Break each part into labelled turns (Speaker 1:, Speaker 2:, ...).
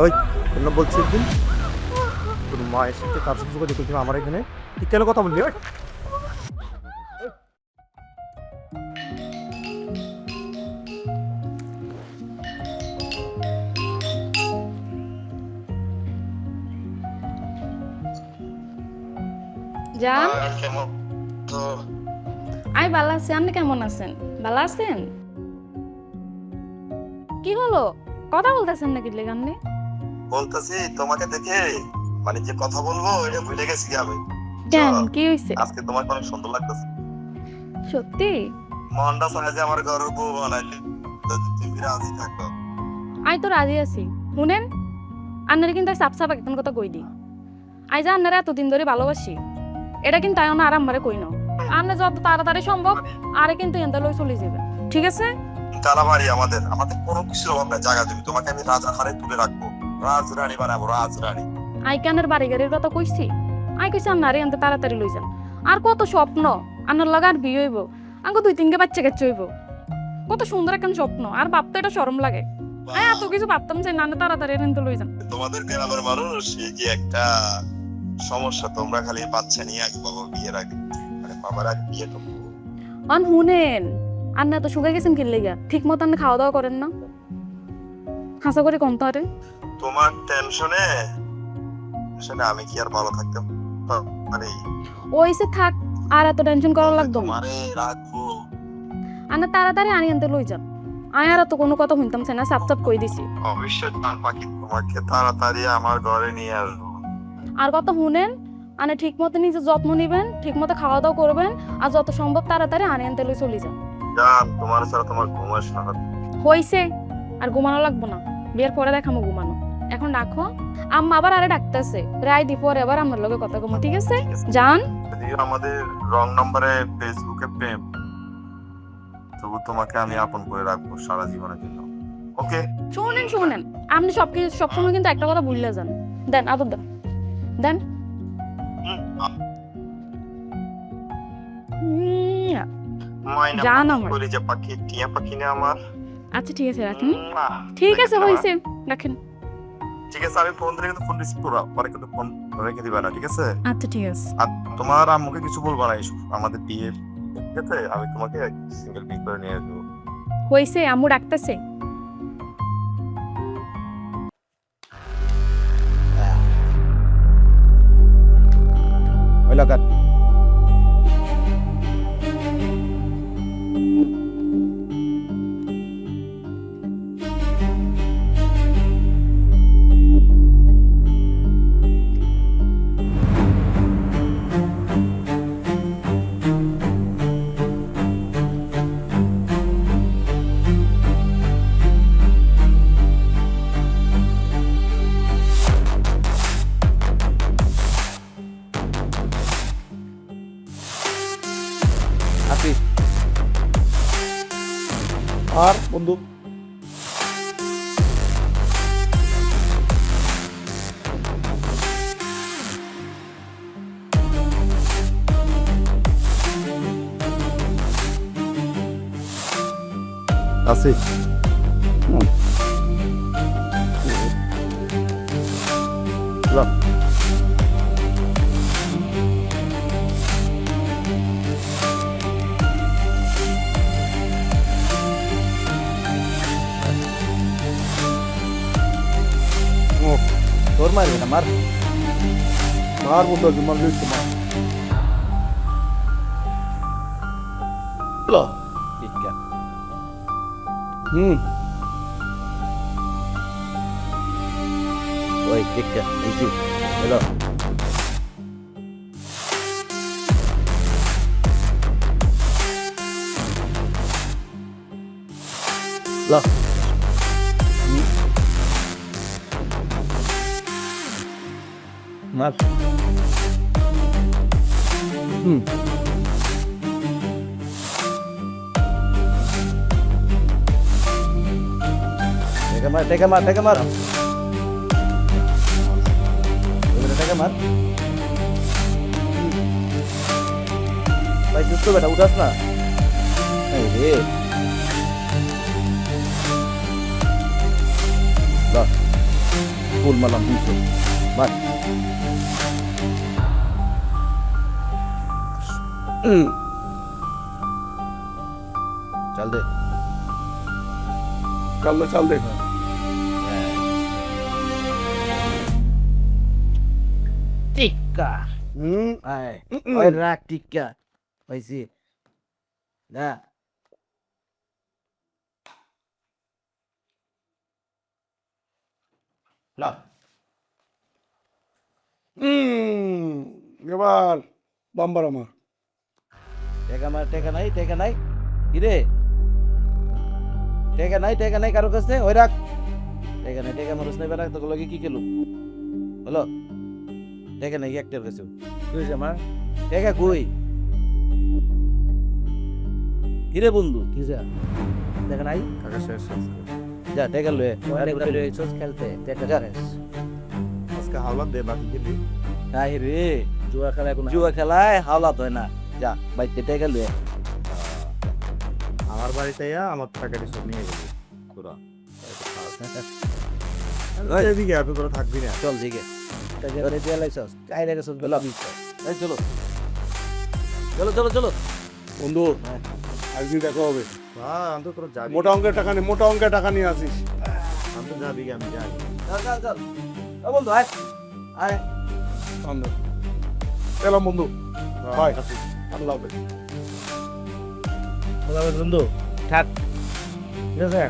Speaker 1: ওই কেন বলছি একদিন তোর মায়ের সাথে কাজ কিছু করে দেখেছিল আমার এখানে তুই কেন কথা বললি ওই
Speaker 2: জান
Speaker 3: তো
Speaker 2: আমি ভালো আছি। আপনি কেমন আছেন? ভালো আছেন? কি হলো, কথা বলতেছেন নাকি লেগাননি?
Speaker 3: বলতেছি তোমাকে দেখে মানে যে কথা বলবো এটা ভুলে গেছি আমি।
Speaker 2: কেন, কি হয়েছে?
Speaker 3: আজকে তোমাকে অনেক সুন্দর লাগতেছে।
Speaker 2: সত্যি?
Speaker 3: মনটা চায় যে আমার ঘরের বউ বানাইলে যদি তুমি রাজি থাকো।
Speaker 2: আমি তো রাজি আছি। শুনেন, আপনারা কিন্তু সাপ সাপ একদম কথা কই দি। আই যে আপনারা এতদিন ধরে ভালোবাসি, এটা কিন্তু আয় না আর আমারে কই না। আপনি যত তাড়াতাড়ি সম্ভব আরে কিন্তু এনতে লই চলে যাবে, ঠিক আছে?
Speaker 3: তালাবাড়ি আমাদের আমাদের কোনো কিছুর অভাব নাই। জায়গা জমি তোমাকে আমি রাজা হারে তুলে রাখবো, রাজরানী বানাবো, রাজরানী।
Speaker 2: আই কানের বাড়ি গাড়ির কথা কইছি। আই কইছি আপনারে এনতে তাড়াতাড়ি লই যান। আর কত স্বপ্ন আপনার লাগা আর বিয়ে হইব, আঙ্গো 2-3 বাচ্চা কাচ্চা হইব। কত সুন্দর একটা স্বপ্ন, আর ভাবতে এটা শরম লাগে। এত কিছু ভাবতাম যে না তাড়াতাড়ি এনতে লই যান।
Speaker 3: তোমাদের গ্রামের মানুষ এই যে একটা সমস্যা, তোমরা খালি বাচ্চা নিয়ে আগে বাবা বিয়ের আগে মানে বাবার আগে বিয়ে তো
Speaker 2: আন শুনেন, আন্না তো শুকাই গেছেন কি লেগা? ঠিক মতো আপনি খাওয়া দাওয়া করেন না? হাসা করে কম তো আরে।
Speaker 3: তোমার টেনশনে আসলে আমি কি আর ভালো থাকতে পারি?
Speaker 2: ওইসে থাক, আর এত টেনশন করা লাগতো না।
Speaker 3: তোমারে রাখবো।
Speaker 2: আন্না তাড়াতাড়ি আনি আনতে লই যান। আয় আর তো কোনো কথা শুনতাম না, সাপ সাপ কই দিছি।
Speaker 3: অবশ্যই প্রাণ পাখি তোমাকে তাড়াতাড়ি আমার ঘরে নিয়ে আসবো।
Speaker 2: আর কথা শুনেন, আনে ঠিক মতো নিজে যত্ন নিবেন, ঠিক মতো খাওয়া দাওয়া করবেন, আর যত সম্ভব তাড়াতাড়ি আনি আনতে লই চলে যান।
Speaker 3: জান তোমার ছাড়া তোমার ঘুম আসে না।
Speaker 2: হইছে, আর ঘুমানো লাগবো না, বিয়ের পরে দেখামো ঘুমানো। এখন রাখো, আম্মা আবার আরে ডাকতেছে, রায় দি পরে আবার আমার লগে কথা কমো, ঠিক আছে? যান।
Speaker 3: যদিও আমাদের রং নম্বরে ফেসবুকে প্রেম, তবু তোমাকে আমি আপন করে রাখবো সারা জীবনের জন্য। ওকে?
Speaker 2: শুনেন শুনেন, আপনি সবসময় কিন্তু একটা কথা ভুললে যান। দেন আদর দেন, দেন।
Speaker 3: মাইনা
Speaker 2: জান আমার।
Speaker 3: বলি যে পাখি টিয়া পাখি না আমার।
Speaker 2: আচ্ছা ঠিক আছে রাখেন। ঠিক আছে হইছে, রাখেন।
Speaker 3: ঠিক আছে, আমি ফোন ধরে কিন্তু ফোন রিসিভ করবো, পরে কিন্তু ফোন রেখে দিবা না, ঠিক আছে?
Speaker 2: আচ্ছা ঠিক আছে।
Speaker 3: আর তোমার আম্মুকে কিছু বলবা না আমাদের বিয়ে, ঠিক আছে? আমি তোমাকে সিঙ্গেল বিয়ে করে নিয়ে আসবো।
Speaker 2: হইছে, আম্মু ডাকতেছে।
Speaker 1: ওই লাগাত আসি আর বন্ধু আসি লাভ তোর মারবে না, মার মার বন্ধু একজন মারবে একটু মার হ্যালো বিজ্ঞান ওই বিজ্ঞান এইছি হ্যালো লা মার Teka mar. Teka mar. Vai justo beta udas na. Hey. Look.
Speaker 4: ফুল মারলাম 200 বাস
Speaker 1: চল দে
Speaker 4: চাল দে
Speaker 1: টিক্কা আয় ওই রাখ টিক্কা পাইছি না লা
Speaker 4: এবার বাম্বার আমার
Speaker 1: টেকা নাই কিরে টেকা নাই কারো কাছে ওই রাখ টেকা মানুষ নাই বেড়া তোকে লগে কি খেলো বলো টেকা নাই একটার কাছে কই আমার টেকা কই কিরে বন্ধু কি যা দেখা নাই
Speaker 3: কাকা শেষ
Speaker 1: যা টেকা লয়ে
Speaker 5: খেলতে
Speaker 3: আজকে হাওলাত দে বাকি খেলি
Speaker 1: তাই রে
Speaker 5: জুয়া খেলায় কোনো
Speaker 1: জুয়া খেলায় হাওলাত হয় না যা বাইতে টেকা লয়ে
Speaker 3: আমার বাড়িতে আমার টাকাটি সব নিয়ে গেলি তোরা এদিকে আপনি তোরা থাকবি না
Speaker 1: চল দিকে
Speaker 5: টাকা দিয়ে লাইছস কাইরে গেছস
Speaker 1: চলো এই চলো চলো চলো
Speaker 4: বন্ধু একদিন দেখা হবে
Speaker 3: হ্যাঁ আমি তো তোরা যাবি
Speaker 4: মোটা অঙ্কের টাকা নিয়ে আসিস
Speaker 3: আমি তো যাবি আমি যাই
Speaker 1: চল ও বন্ধু আয় আয়
Speaker 4: আমরা এলাম বন্ধু বাই আল্লাহ হাফেজ
Speaker 1: বন্ধু থাক ঠিক আছে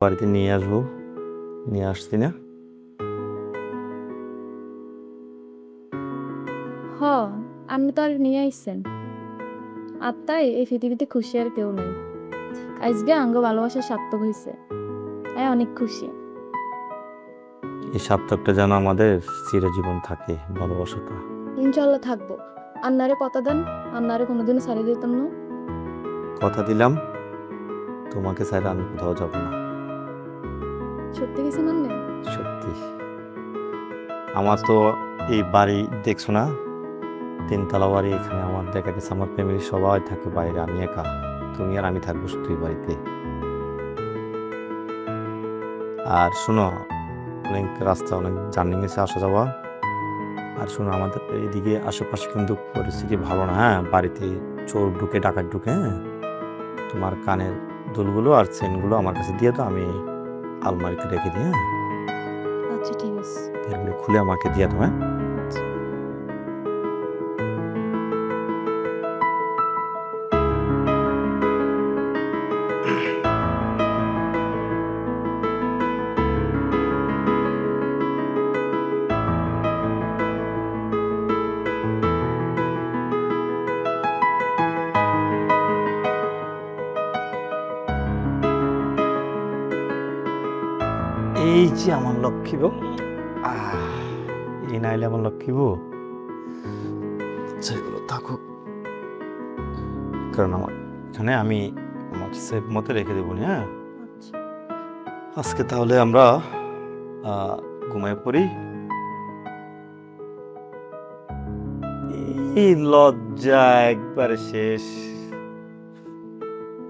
Speaker 3: বাড়িতে নিয়ে আসবো নিয়ে আসছি না
Speaker 2: হ আপনি তো আর নিয়ে আইসেন আর তাই এই পৃথিবীতে খুশি আর কেউ নেই আজকে আঙ্গ ভালোবাসা সার্থক হয়েছে অনেক খুশি
Speaker 3: এই সার্থকটা যেন আমাদের চিরজীবন থাকে ভালোবাসাটা
Speaker 2: ইনশাল্লাহ থাকবো আন্নারে কথা দেন আন্নারে কোনোদিনও ছাড়িয়ে দিতাম না
Speaker 3: কথা দিলাম তোমাকে ছাড়া আমি কোথাও যাব না
Speaker 2: সত্যি কিছু মানলে
Speaker 3: সত্যি আমার তো এই বাড়ি দেখছো না 3 তলা বাড়ি এখানে আমার দেখা গেছে আমার ফ্যামিলি সবাই থাকে বাইরে আমি একা তুমি আর আমি থাকবো শুধু এই বাড়িতে আর শোনো অনেক রাস্তা অনেক জার্নি গেছে আসা যাওয়া আর শোনো আমাদের এইদিকে আশেপাশে কিন্তু পরিস্থিতি ভালো না হ্যাঁ বাড়িতে চোর ঢুকে ডাকাত ঢুকে হ্যাঁ তোমার কানের দুলগুলো আর চেনগুলো আমার কাছে দিয়ে তো আমি আলমারিতে রেখে দিই হ্যাঁ
Speaker 2: আচ্ছা ঠিক আছে
Speaker 3: এগুলো খুলে আমাকে দিয়ে দাও হ্যাঁ এই যে আমার লক্ষ্মী বউ এই নাইলে আমার লক্ষ্মী বউ সেগুলো থাকুক কারণ আমার এখানে আমি আমার সেফ মতো রেখে দেবো হ্যাঁ আজকে তাহলে আমরা ঘুমায় পড়ি। এই লজ্জা একবারে শেষ।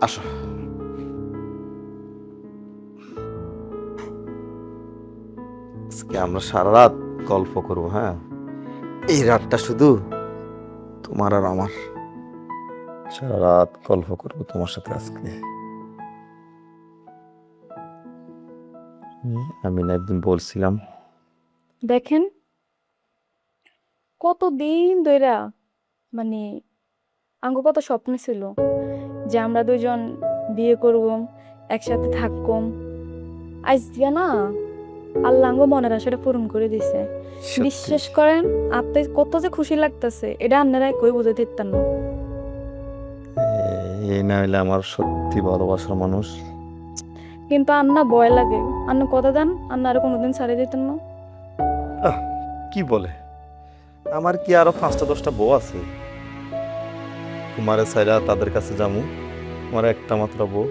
Speaker 3: আসো। আজকে আমরা সারা রাত গল্প করবো, হ্যাঁ? এই রাতটা শুধু তোমার আর আমার। সারা রাত গল্প করবো তোমার সাথে আজকে। আমি না একদিন বলছিলাম,
Speaker 2: দেখেন কতদিন ধইরা মানে আঙ্গু কত স্বপ্ন ছিল যে আমরা দুজন বিয়ে করব, একসাথে থাকবো। আজ দিয়া না আল্লাহ আঙ্গো মনের আশাটা পূরণ করে দিছে। বিশ্বাস করেন আপনি কত যে খুশি লাগতেছে এটা আপনারা কই বুঝাইতে পারতেন না।
Speaker 3: এই না হইলে আমার সত্যি ভালোবাসার মানুষ।
Speaker 2: কিন্তু আন্না ভয় লাগে, আন্না কথা দেন আন্না আর কোনোদিন ছাড়িয়ে দিতেন না।
Speaker 3: কি বলে, আমার কি আরো 5টা-10টা বউ আছে? তোমারে ছাইরা তাদের কাছে যাবো, তোমার একটা মাত্র বউ,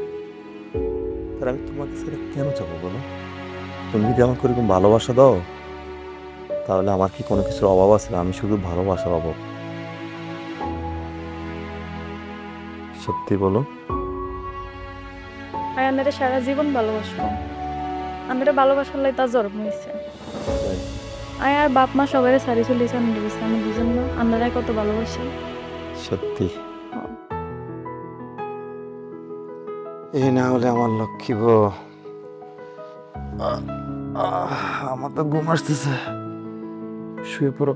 Speaker 3: তার আমি তোমাকে ছাইরা কেন যাবো বলো? তুমি যদি আমাকে এরকম ভালোবাসা দাও তাহলে আমার কি কোনো কিছুর অভাব আছে? আমি শুধু ভালোবাসার অভাব। সত্যি বলো।
Speaker 2: আর আন্নারা সারা জীবন ভালোবাসবো। আন্নারা ভালোবাসার লাই তার জন্ম হয়েছে। আয় আর বাপ মা সবাই সারি চলিয়েছে আমি বুঝছি, আমি বুঝেন না আন্নারাই কত ভালোবাসি।
Speaker 3: সত্যি। এই না হলে আমার লক্ষ্মী বউ। আমার তো ঘুম আসতেছে, শুয়ে পড়ো।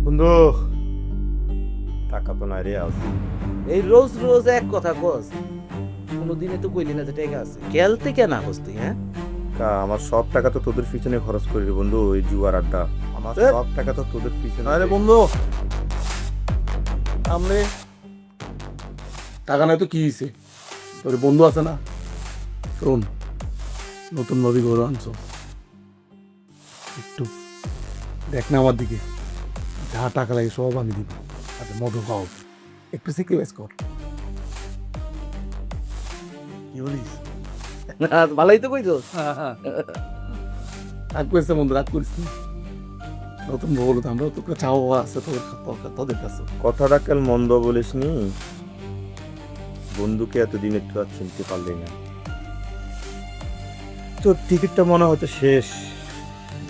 Speaker 3: বন্ধু টাকা তো নাই রে আজ।
Speaker 1: এই রোজ রোজ এক কথা কস, কোনোদিনে তো কইলি না যে টাকা আছে। খেলতে কেন কস তুই? হ্যাঁ,
Speaker 3: আমার সব টাকা তো তোদের পিছনে খরচ করি রে বন্ধু, ওই জুয়ার আড্ডা। আমার সব টাকা তো তোদের পিছনে।
Speaker 4: আরে বন্ধু, আমনে টাকা নাই তো কি হয়েছে? তোর বন্ধু আছে না? শোন, নতুন নবী গরু আনছো, একটু দেখ না আমার দিকে, যা টাকা লাগে সব আমি দিব। আচ্ছা মধু খাও, একটু সিকিউরাইজ কর। কি বলিস?
Speaker 1: ভালোই তো কইছস।
Speaker 4: রাগ করেছে বন্ধু, রাগ করিস না। নতুন বউ তো আমরা তোকে চাওয়া আছে তোদের কাছে।
Speaker 3: কথাটা কাল মন্দ বলিস নি, বন্ধুকে এতদিন একটু আর চিনতে পারলি না। তোর টিকিটটা মনে হয়তো শেষ,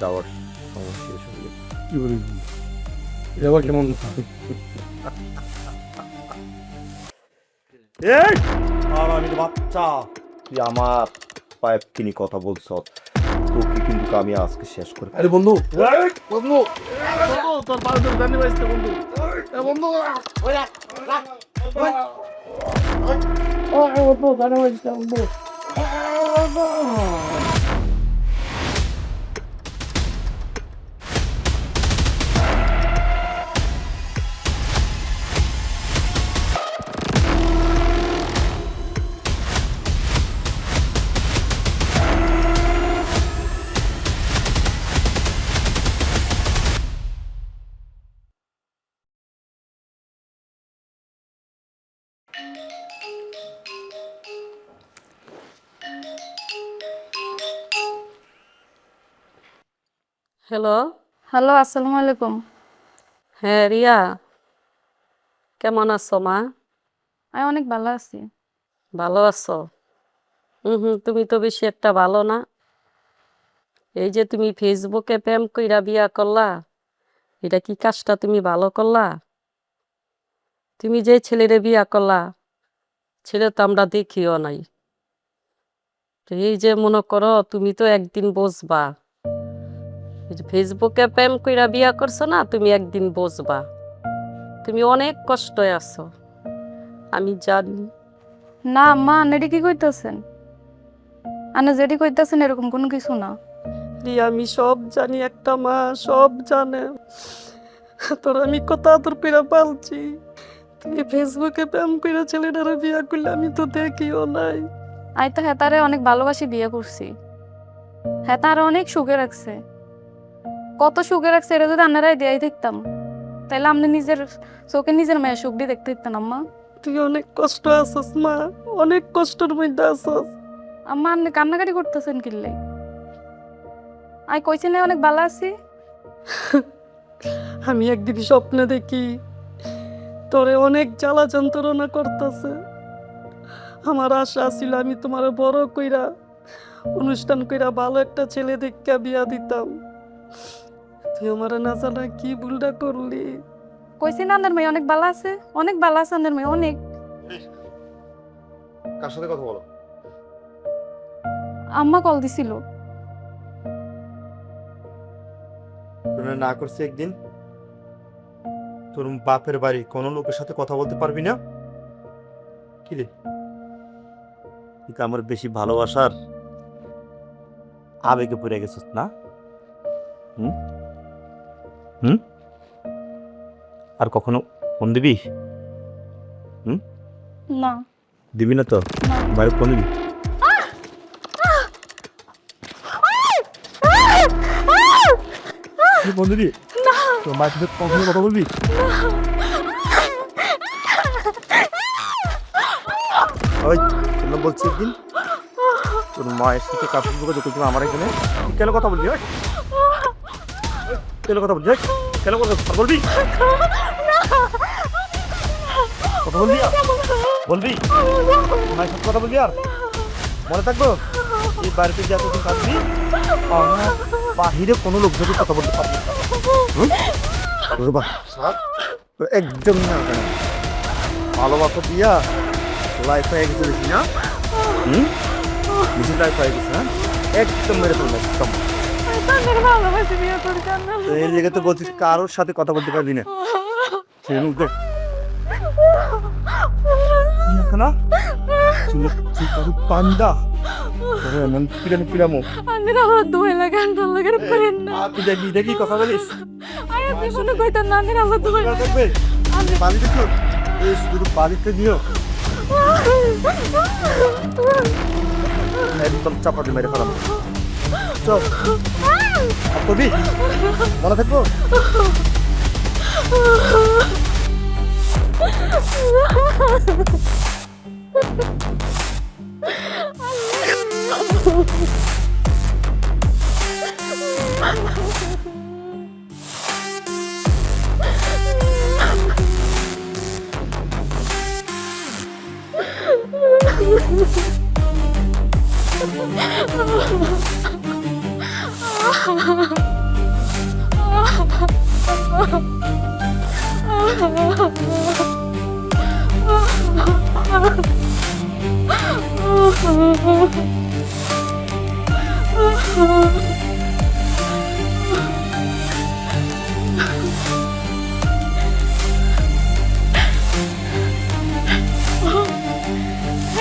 Speaker 3: যাওয়ার সময় শেষ হয়ে গেছে।
Speaker 4: কি বলিস? এটা আবার কেমন?
Speaker 3: এই আর আমি তো বাচ্চা, তুই আমার পাইপ কিনি কথা বলছ, তোকে কিন্তু আমি আজকে শেষ করে।
Speaker 4: আরে বন্ধু, বন্ধু, তোর পায়ে ধরে জানি বাইছে বন্ধু। এ বন্ধু, বন্ধু জানি বাইছে বন্ধু।
Speaker 6: হ্যালো,
Speaker 2: হ্যালো, আসসালামু আলাইকুম।
Speaker 6: হ্যাঁ রিয়া, কেমন আছো মা?
Speaker 2: আমি অনেক ভালো আছি।
Speaker 6: ভালো আছো? তুমি তো বেশি একটা ভালো না। এই যে তুমি ফেসবুকে প্রেম কইরা বিয়া করলা, এটা কি কাজটা তুমি ভালো করলা? তুমি যে ছেলেরে বিয়া করলা, ছেলে তো আমরা দেখিও নাই। তো এই যে মনে করো তুমি তো একদিন বুঝবা, এই যে ফেসবুকে প্রেম কইরা বিয়া করছো না, তুমি একদিন বুঝবা। তুমি অনেক কষ্টে আছো, আমি জানি।
Speaker 2: না মা, আন্না কি কইতেছেন? আন্না যেটি কইতেছেন এরকম কোনো কিছু না।
Speaker 6: আমি সব জানি, একটা মা সব জানে। তোর আমি কত আদর করে পালছি, তুই ফেসবুকে প্রেম করে ছেলেটারে বিয়া করলে আমি তো দেখিও নাই।
Speaker 2: আই তো হেতারে অনেক ভালোবাসি বিয়ে করছি, হেতারে অনেক সুখে রাখছে। কত সুখে রাখছে এটা যদি আন্নারাই দেয়াই দেখতাম, তাইলে আপনি নিজের চোখে নিজের মেয়ের সুখ দিয়ে দেখতে দিতেন আম্মা।
Speaker 6: তুই অনেক কষ্ট আছস মা, অনেক কষ্টের মধ্যে আছস।
Speaker 2: আম্মা আপনি কান্নাকাটি করতেছেন কিনলে? আই কইছি না অনেক ভালো আছি।
Speaker 6: আমি একদিন স্বপ্নে দেখি তোরে অনেক জ্বালা যন্ত্রণা করতেছে। আমার আশা ছিল আমি তোমার বড় কইরা অনুষ্ঠান কইরা ভালো একটা ছেলে দেখা বিয়া দিতাম। তুই আমার না জানা কি ভুলটা করলি।
Speaker 2: কইছি না আপনার মেয়ে অনেক ভালো আছে, অনেক ভালো আছে আপনার মেয়ে অনেক।
Speaker 3: কার সাথে কথা বলো?
Speaker 2: আম্মা কল দিছিল।
Speaker 3: তোরা না করছি একদিন তোর বাপের বাড়ি কোনো লোকের সাথে কথা বলতে পারবি না? কি রে, তুই তো আমার বেশি ভালোবাসার আবেগে পড়ে গেছিস না? হুম হুম আর কখনো ফোন দিবি?
Speaker 2: না
Speaker 3: দিবি না তো? বাইরে ফোন দিবি? ফোন দিবি? তোর মায়ের সাথে কখনো কথা বলবি? ওই তোমরা বলছি একদিন তোর মায়ের সাথে কাপড় যোগাযোগ করছি আমার এখানে, তুই কেন কথা বলবি? কেন কথা বলবি? কেন কথা বলবি? কথা বলবি আর বলবি? মায়ের সাথে কথা বলবি আর মনে থাকবো এই বাড়িতে যে এতদিন থাকবি বাহিরে কোনো লোক যদি কথা বলতে পারবি একদম না। ভালোবাসা দিয়া লাইফ হয়ে গেছে বেশি না? বেশি লাইফ হয়ে গেছে না? একদম মেরে ফেলবে একদম।
Speaker 2: ভালোবাসি বিয়ে করছেন না।
Speaker 3: এই জায়গা তো বলছিস কারোর সাথে কথা বলতে পারবি না। সে মুখ দেখ না পান্ডা পিরামো
Speaker 2: আন্দির আমার দুই লাগে আন্দার লাগে করেন না।
Speaker 3: তুই দেখি দেখি কথা বলিস
Speaker 2: আই আপনি কোনো কইতেন না আন্দির আমার দুই লাগে।
Speaker 3: থাকবে বাড়িতে তো এই শুধু বাড়িতে দিও একদম চাপাতে মেরে ফেলাম। চল কবি মনে থাকবো।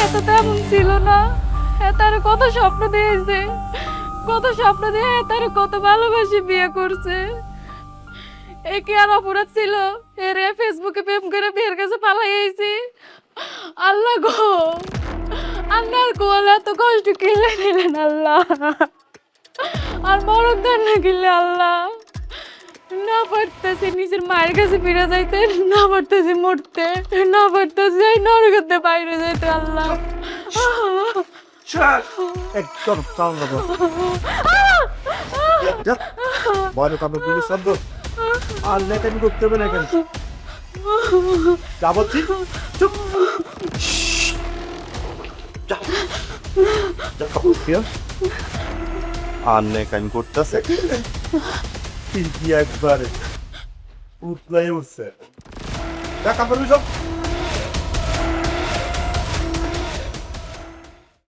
Speaker 2: এত তেমন ছিল না, তার কত স্বপ্ন দিয়েছে, কত স্বপ্ন দিয়ে তার কত ভালোবাসি বিয়ে করছে। এ কি আর অপরাধ ছিল এর ফেসবুকে প্রেম করে বিয়ের কাছে পালাই আইছি? আল্লাহ গো, আন্নার কোল এত কষ্ট কিনলে নিলেন আল্লাহ, আর মরণ না কিনলে আল্লাহ। না পারতেছি নিজের মায়ের কাছে ফিরে যাইতে, না পারতেছি মরতে, না পারতেছি নরকতে বাইরে যাইতে আল্লাহ।
Speaker 3: একদম চাল না বড় কাপড় পুলিশ শব্দ আর লেখানি করতে হবে না কেন যাবো ঠিক চুপ আর লেখানি করতেছে কি একবারে উঠলাই উঠছে কাপড় সব